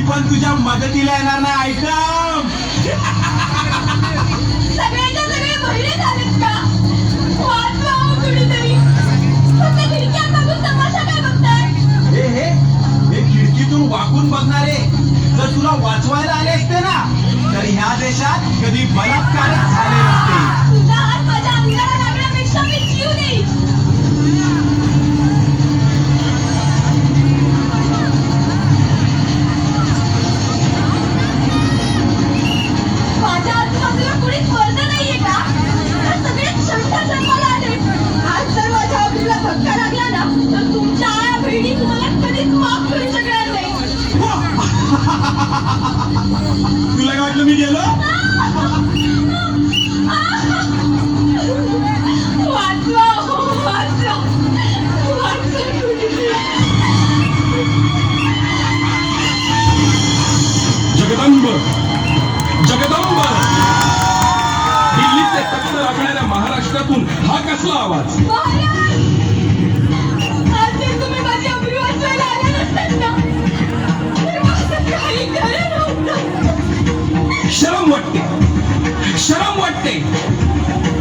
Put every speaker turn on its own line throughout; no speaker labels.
ती पण तुझ्या मदतीला येणार नाही. ऐकम
सगळ्याच्या सगळे बहिरे झालेत का? वाचवा हो कुणीतरी. फक्त खिडक्या बघून तमाशा काय बघताय?
हे खिडकीतून वाकून बघणारे जर तुला वाचवायला आले असते ना तर ह्या देशात कधी बलात्कारच झाले नसते.
तुझा हात माझ्या अंगाला लागण्यापेक्षा मी जीव देईन. माझ्या आजूबाजूला कुणीच मरलं नाहीये का? तर सगळे क्षमता जन्माला आले. आज जर माझ्या अब्रूला धक्का लागला ना तर तुमच्या आया बहिणी तुम्हाला कधीच माफ करू शकणार नाही.
तुला काय वाटलं मी गेलो?
वाचवा हो, वाचवा. वाचवा कुणीतरी.
जगदंब जगदंब दिल्लीचे तख्त राखणाऱ्या महाराष्ट्रातून हा कसला आवाज?
महाराज, आज जर तुम्ही माझी अब्रू वाचवायला आले नसतात ना तर माझं काही खरं नव्हतं.
शरम वाटते शरम वाटते.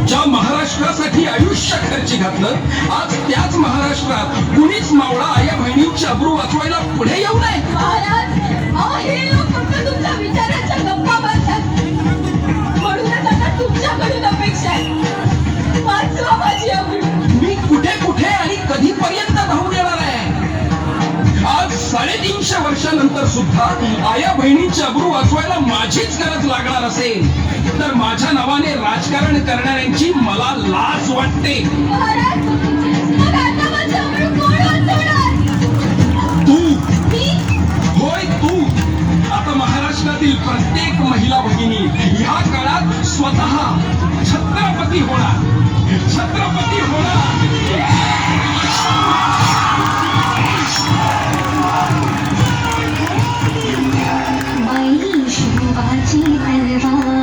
ज्या महाराष्ट्रासाठी आयुष्य खर्ची घातलं आज त्याच महाराष्ट्रात कुणीच मावळा आया बहिणींची अब्रू वाचवायला पुढे येऊ नये.
महाराज, अहो हे लोक फक्त तुमच्या विचारांच्या गप्पा मारतात. म्हणूनच आता तुमच्याकडून अपेक्षा आहे. वाचवा माझी अब्रू.
मी कुठे कुठे आणि कधीपर्यंत धावून येणार आहे? आज 350 वर्षानंतर सुद्धा आया बहिणींची अब्रू वाचवायला माझीच गरज लागणार असेल तर माझ्या नावाने राजकारण करणाऱ्यांची मला लाज वाटते.
महाराज, मग आता माझी अब्रू कोण वाचवणार?
तू
मी?
होय तू. आता महाराष्ट्रातील प्रत्येक महिला भगिनी ह्या काळात स्वतः छत्रपती होणार. छत्रपती होणार.
बाई शिवाची तलवार